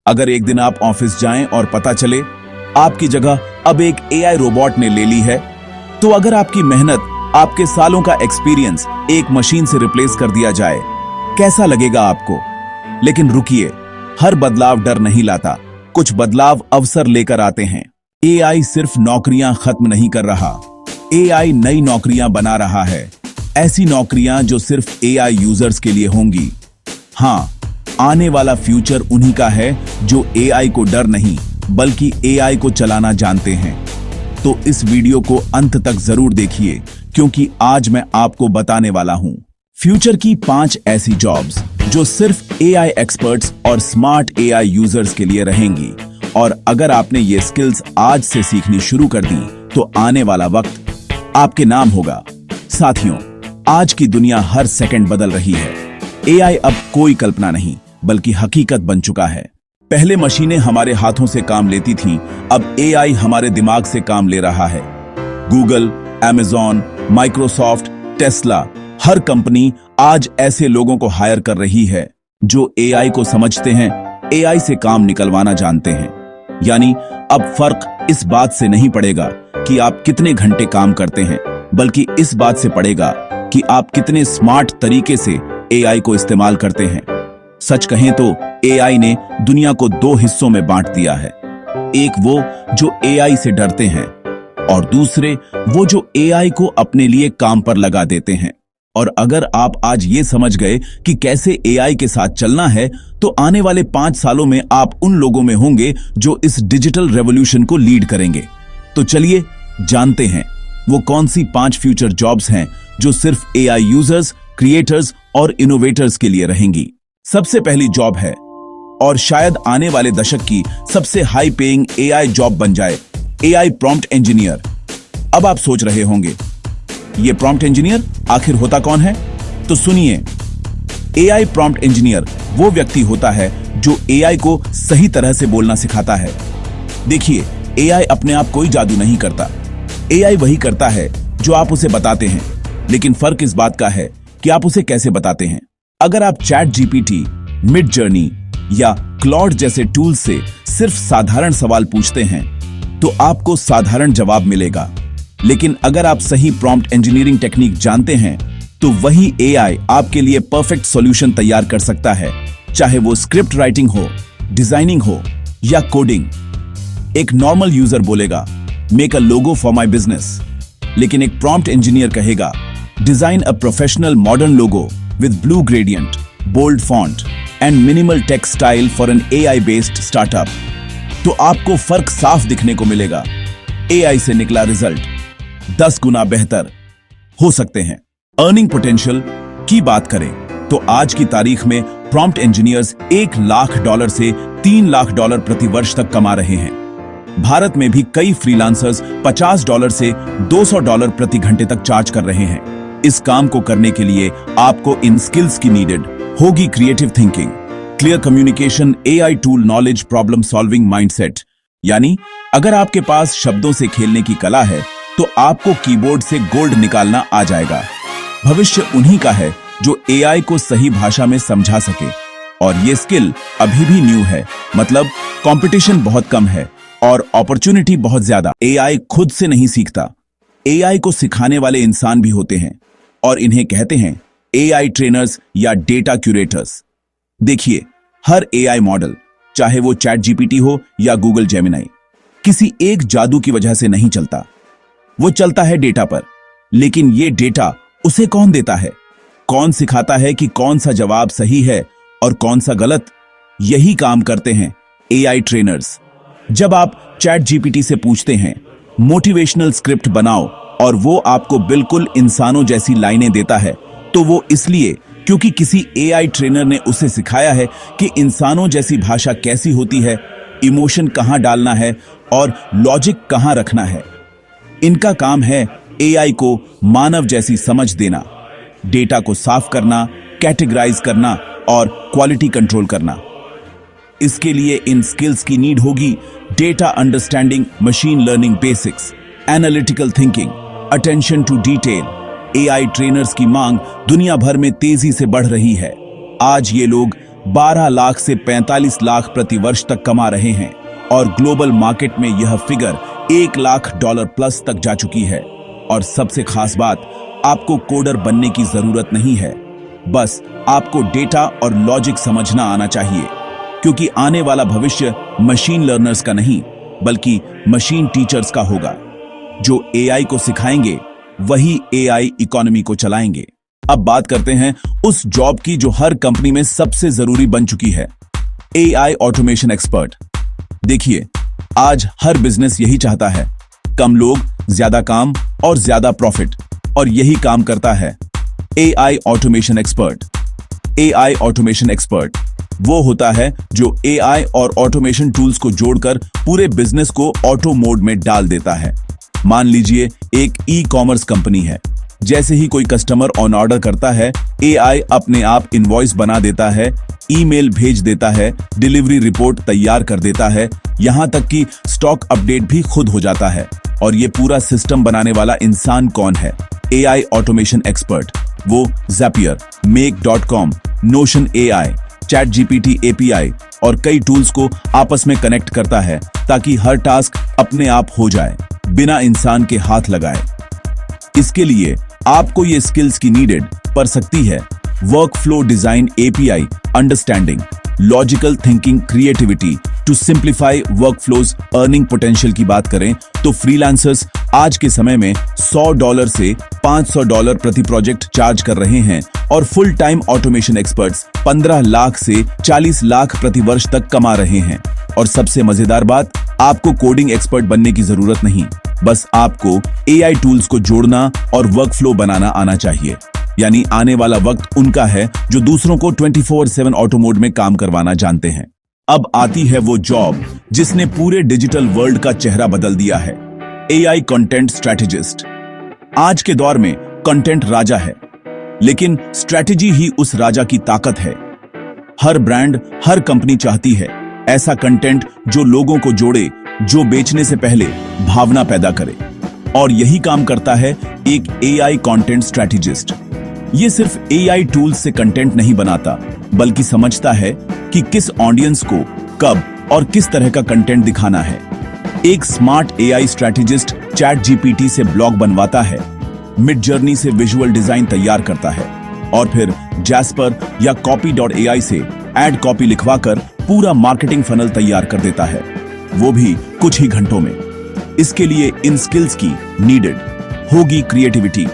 अगर एक दिन आप ऑफिस जाएं और पता चले आपकी जगह अब एक एआई रोबोट ने ले ली है, तो अगर आपकी मेहनत, आपके सालों का एक्सपीरियंस एक मशीन से रिप्लेस कर दिया जाए, कैसा लगेगा आपको? लेकिन रुकिए, हर बदलाव डर नहीं लाता, कुछ बदलाव अवसर लेकर आते हैं। एआई सिर्फ नौकरियां खत्म नहीं कर रहा, एआई नई नौकरियां बना रहा है, ऐसी नौकरियां जो सिर्फ एआई यूजर्स के लिए होंगी। हाँ, आने वाला फ्यूचर उन्हीं का है जो एआई को डर नहीं बल्कि एआई को चलाना जानते हैं। तो इस वीडियो को अंत तक जरूर देखिए, क्योंकि आज मैं आपको बताने वाला हूं फ्यूचर की 5 ऐसी जॉब्स जो सिर्फ एआई एक्सपर्ट्स और स्मार्ट एआई यूजर्स के लिए रहेंगी। और अगर आपने ये स्किल्स आज से सीखनी शुरू कर दी तो आने वाला वक्त आपके नाम होगा। साथियों, आज की दुनिया हर सेकंड बदल रही है। एआई अब कोई कल्पना नहीं बल्कि हकीकत बन चुका है। पहले मशीनें हमारे हाथों से काम लेती थीं, अब एआई हमारे दिमाग से काम ले रहा है। गूगल, अमेज़न, माइक्रोसॉफ्ट, टेस्ला, हर कंपनी आज ऐसे लोगों को हायर कर रही है जो एआई को समझते हैं, एआई से काम निकलवाना जानते हैं। यानी अब फर्क इस बात से नहीं पड़ेगा कि आप कितने घंटे काम करते हैं, बल्कि इस बात से पड़ेगा कि आप कितने स्मार्ट तरीके से एआई को इस्तेमाल करते हैं। सच कहें तो एआई ने दुनिया को 2 हिस्सों में बांट दिया है। एक वो जो एआई से डरते हैं और दूसरे वो जो एआई को अपने लिए काम पर लगा देते हैं। और अगर आप आज ये समझ गए कि कैसे एआई के साथ चलना है, तो आने वाले 5 सालों में आप उन लोगों में होंगे जो इस डिजिटल रेवोल्यूशन को लीड करेंगे। तो चलिए जानते हैं वो कौन सी 5 फ्यूचर जॉब्स हैं जो सिर्फ एआई यूजर्स, क्रिएटर्स और इनोवेटर्स के लिए रहेंगी। सबसे पहली जॉब है, और शायद आने वाले दशक की सबसे हाई पेइंग एआई जॉब बन जाए, एआई प्रॉम्प्ट इंजीनियर। अब आप सोच रहे होंगे ये प्रॉम्प्ट इंजीनियर आखिर होता कौन है? तो सुनिए, एआई प्रॉम्प्ट इंजीनियर वो व्यक्ति होता है जो एआई को सही तरह से बोलना सिखाता है। देखिए, एआई अपने आप कोई जादू नहीं करता, एआई वही करता है जो आप उसे बताते हैं। लेकिन फर्क इस बात का है कि आप उसे कैसे बताते हैं। अगर आप चैट जीपीटी, मिड जर्नी या क्लॉड जैसे टूल से सिर्फ साधारण सवाल पूछते हैं तो आपको साधारण जवाब मिलेगा। लेकिन अगर आप सही प्रॉम्प्ट इंजीनियरिंग टेक्निक जानते हैं तो वही एआई आपके लिए परफेक्ट सॉल्यूशन तैयार कर सकता है, चाहे वो स्क्रिप्ट राइटिंग हो, डिजाइनिंग हो या कोडिंग। एक नॉर्मल यूजर बोलेगा make a logo for my business, लेकिन एक प्रॉम्प्ट इंजीनियर कहेगा design a professional modern logo with blue gradient, bold font and minimal text style for an AI based startup। तो आपको फर्क साफ दिखने को मिलेगा। AI से निकला रिजल्ट 10 गुना बेहतर हो सकते हैं। अर्निंग पोटेंशियल की बात करें तो आज की तारीख में प्रॉम्प्ट इंजीनियर्स $1 लाख से $3 लाख प्रति वर्ष तक कमा रहे हैं। भारत में भी कई फ्रीलांसर्स $50 से $200 प्रति घंटे तक चार्ज कर रहे हैं। इस काम को करने के लिए आपको इन स्किल्स की नीडेड होगी creative thinking, clear communication, AI tool knowledge, problem solving mindset. यानी अगर आपके पास शब्दों से खेलने की कला है तो आपको कीबोर्ड से गोल्ड निकालना आ जाएगा। भविष्य उन्हीं का है जो एआई को सही भाषा में समझा सके। और ये स्किल अभी भी न्यू है, मतलब कंपटीशन बहुत कम है और अपॉर्चुनिटी बहुत ज्यादा। एआई खुद से नहीं सीखता, एआई को सिखाने वाले इंसान भी होते हैं और इन्हें कहते हैं एआई ट्रेनर्स या डेटा क्यूरेटर्स। देखिए, हर एआई मॉडल, चाहे वो चैट जीपीटी हो या गूगल जेमिनाई, किसी एक जादू की वजह से नहीं चलता। वो चलता है डेटा पर। लेकिन ये डेटा उसे कौन देता है? कौन सिखाता है कि कौन सा जवाब सही है और कौन सा गलत? यही काम करते हैं एआई ट्रेनर्स। जब आप चैट जीपीटी से पूछते हैं मोटिवेशनल स्क्रिप्ट बनाओ और वो आपको बिल्कुल इंसानों जैसी लाइनें देता है, तो वो इसलिए क्योंकि किसी एआई ट्रेनर ने उसे सिखाया है कि इंसानों जैसी भाषा कैसी होती है, इमोशन कहां डालना है और लॉजिक कहां रखना है। इनका काम है एआई को मानव जैसी समझ देना, डेटा को साफ करना, कैटेगराइज करना और क्वालिटी कंट्रोल करना। इसके लिए इन स्किल्स की नीड होगी data understanding, machine learning basics, analytical thinking, attention to detail. AI trainers की मांग दुनिया भर में तेजी से बढ़ रही है। आज ये लोग 12 लाख से 45 लाख प्रति वर्ष तक कमा रहे हैं और ग्लोबल मार्केट में यह फिगर $1 लाख प्लस तक जा चुकी है। और सबसे खास बात, आपको कोडर बनने की जरूरत नहीं है, बस आपको डेटा और लॉजिक समझना आना चाहिए, क्योंकि आने वाला भविष्य मशीन लर्नर्स का नहीं बल्कि मशीन टीचर्स का होगा। जो एआई को सिखाएंगे वही एआई इकोनॉमी को चलाएंगे। अब बात करते हैं उस जॉब की जो हर कंपनी में सबसे जरूरी बन चुकी है, एआई ऑटोमेशन एक्सपर्ट। देखिए, आज हर बिजनेस यही चाहता है, कम लोग, ज्यादा काम और ज्यादा प्रॉफिट, और यही काम करता है AI automation expert. AI automation expert वो होता है जो एआई और ऑटोमेशन टूल्स को जोड़कर पूरे बिजनेस को ऑटो मोड में डाल देता है। मान लीजिए एक ई कॉमर्स कंपनी है। जैसे ही कोई कस्टमर ऑन ऑर्डर करता है, एआई अपने आप इनवॉइस बना देता है, ईमेल भेज देता है, डिलीवरी रिपोर्ट तैयार कर देता है, यहां तक कि स्टॉक अपडेट भी खुद हो जाता है। और ये पूरा सिस्टम बनाने वाला इंसान कौन है? AI automation expert. वो ज़ैपियर, make.com, notion AI, chat GPT API और कई टूल्स को आपस में कनेक्ट करता है ताकि हर टास्क अपने आप हो जाए बिना इंसान के हाथ लगाए। इसके लिए आपको ये स्किल्स की नीडेड पड़ सकती है। Workflow design, API understanding, logical thinking, creativity to simplify workflows. Earning potential की बात करें तो फ्रीलांसर्स आज के समय में $100 से $500 प्रति प्रोजेक्ट चार्ज कर रहे हैं और full time automation experts 15 lakh से 40 लाख प्रति वर्ष तक कमा रहे हैं। और सबसे मजेदार बात, आपको कोडिंग एक्सपर्ट बनने की जरूरत नहीं, बस आपको एआई टूल्स को जोड़ना और वर्कफ्लो बनाना आना चाहिए। यानी आने वाला वक्त उनका है जो दूसरों को 24/7 ऑटो मोड में काम करवाना जानते हैं। अब आती है वो जॉब जिसने पूरे डिजिटल वर्ल्ड का चेहरा बदल दिया है, एआई कंटेंट स्ट्रैटेजिस्ट। आज के दौर में कंटेंट राजा है, लेकिन स्ट्रैटेजी ही उस राजा की ताकत है। हर ब्रांड, हर कंपनी चाहती है ऐसा कंटेंट जो लोगों को जोड़े, जो बेचने से पहले भावना पैदा करे। और यही काम करता है एक एआई कंटेंट स्ट्रैटेजिस्ट। ये सिर्फ एआई टूल्स से कंटेंट नहीं बनाता, बल्कि समझता है कि किस ऑडियंस को कब और किस तरह का कंटेंट दिखाना है। एक smart AI strategist chat GPT से ब्लॉग बनवाता है, मिड जर्नी से विजुअल डिजाइन तैयार करता है और फिर जैस्पर या copy.ai से एड कॉपी लिखवाकर पूरा मार्केटिंग फनल तैयार कर देता है, वो भी कुछ ही घंटों में। इसके लिए इन स्किल्स की नीडेड होगी creativity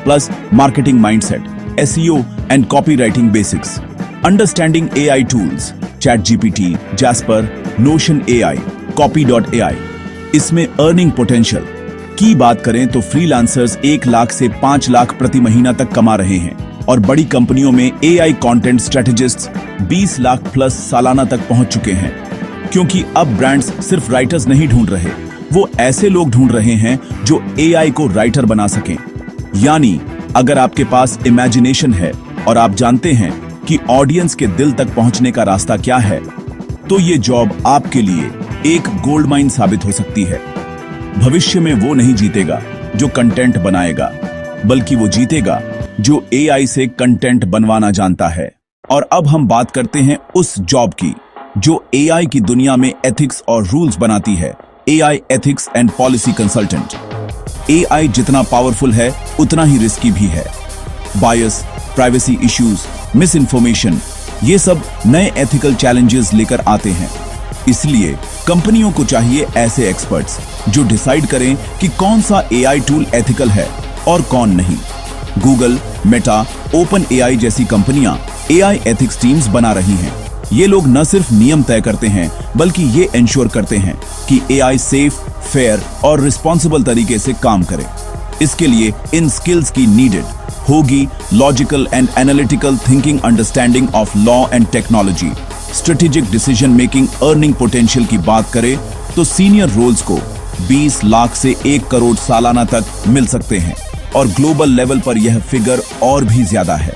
plus marketing mindset, SEO and copywriting basics, understanding AI tools, chat GPT, jasper, notion AI, copy.ai। इसमें अर्निंग पोटेंशियल की बात करें तो फ्रीलांसर्स 1 लाख से 5 लाख प्रति महीना तक कमा रहे हैं और बड़ी कंपनियों में एआई कंटेंट स्ट्रैटेजिस्ट्स 20 लाख प्लस सालाना तक पहुंच चुके हैं। क्योंकि अब ब्रांड्स सिर्फ राइटर्स नहीं ढूंढ रहे, वो ऐसे लोग ढूंढ रहे हैं जो एआई को राइटर बना सकें। यानी अगर आपके पास इमेजिनेशन है और आप जानते हैं कि ऑडियंस के दिल तक पहुंचने का रास्ता क्या है, तो ये जॉब आपके लिए एक गोल्ड माइन साबित हो सकती है। भविष्य में वो नहीं जीतेगा जो कंटेंट बनाएगा, बल्कि वो जीतेगा जो एआई से कंटेंट बनवाना जानता है। और अब हम बात करते हैं उस जॉब की जो एआई की दुनिया में एथिक्स और रूल्स बनाती है, AI ethics and policy consultant. AI जितना पावरफुल है उतना ही रिस्की भी है। बायस, प्राइवेसी इश्यूज, मिस इन्फॉर्मेशन, ये सब नए एथिकल चैलेंजेस लेकर आते हैं। इसलिए कंपनियों को चाहिए ऐसे एक्सपर्ट्स जो डिसाइड करें कि कौन सा एआई टूल एथिकल है और कौन नहीं। गूगल, मेटा, ओपन एआई जैसी कंपनियां एआई एथिक्स टीम्स बना रही हैं। ये लोग न सिर्फ नियम तय करते हैं, बल्कि ये इंश्योर करते हैं कि एआई सेफ, फेयर और रिस्पॉन्सिबल तरीके से काम करे। इसके लिए इन स्किल्स की नीडेड होगी logical and analytical thinking, understanding of law and technology, strategic decision making. Earning potential की बात करें तो सीनियर रोल्स को 20 लाख से 1 करोड़ सालाना तक मिल सकते हैं और ग्लोबल लेवल पर यह फिगर और भी ज्यादा है।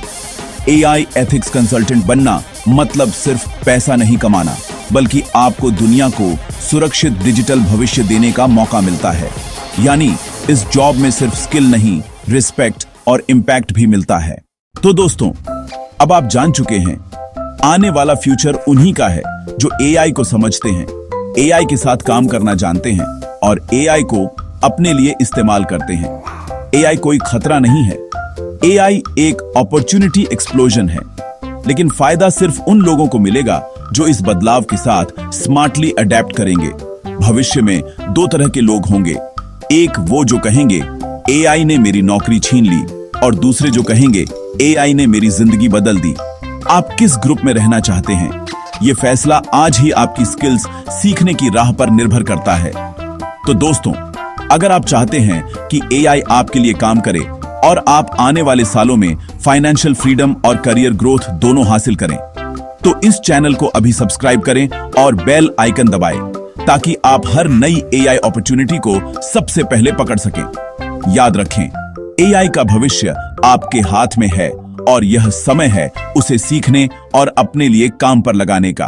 एआई एथिक्स कंसल्टेंट बनना मतलब सिर्फ पैसा नहीं कमाना, बल्कि आपको दुनिया को सुरक्षित डिजिटल भविष्य देने का मौका मिलता है। यानी इस जॉब में सिर्फ स्किल नहीं, रिस्पेक्ट और इम्पैक्ट भी मिलता है। तो दोस्तों, अब आप जान चुके हैं आने वाला फ्यूचर उन्हीं का है जो एआई को समझते हैं, एआई के साथ काम करना जानते हैं और एआई को अपने लिए इस्तेमाल करते हैं। एआई कोई खतरा नहीं है, एआई एक अपॉर्चुनिटी एक्सप्लोजन है, लेकिन फायदा सिर्फ उन लोगों को मिलेगा जो इस बदलाव के साथ स्मार्टली अडेप्ट करेंगे। भविष्य में दो तरह के लोग होंगे, एक वो जो कहेंगे एआई ने मेरी नौकरी छीन ली और दूसरे जो कहेंगे एआई ने मेरी जिंदगी बदल दी। आप किस ग्रुप में रहना चाहते हैं, ये फैसला आज ही आपकी स्किल्स सीखने की राह पर निर्भर करता है। तो दोस्तों, अगर आप चाहते हैं कि एआई आपके लिए काम करे और आप आने वाले सालों में फाइनेंशियल फ्रीडम और करियर ग्रोथ दोनों हासिल करें, तो इस चैनल को अभी सब्सक्राइब करें और बेल आइकन दबाएं ताकि आप हर नई एआई अपॉर्चुनिटी को सबसे पहले पकड़ सकें। याद रखें, एआई का भविष्य आपके हाथ में है और यह समय है उसे सीखने और अपने लिए काम पर लगाने का।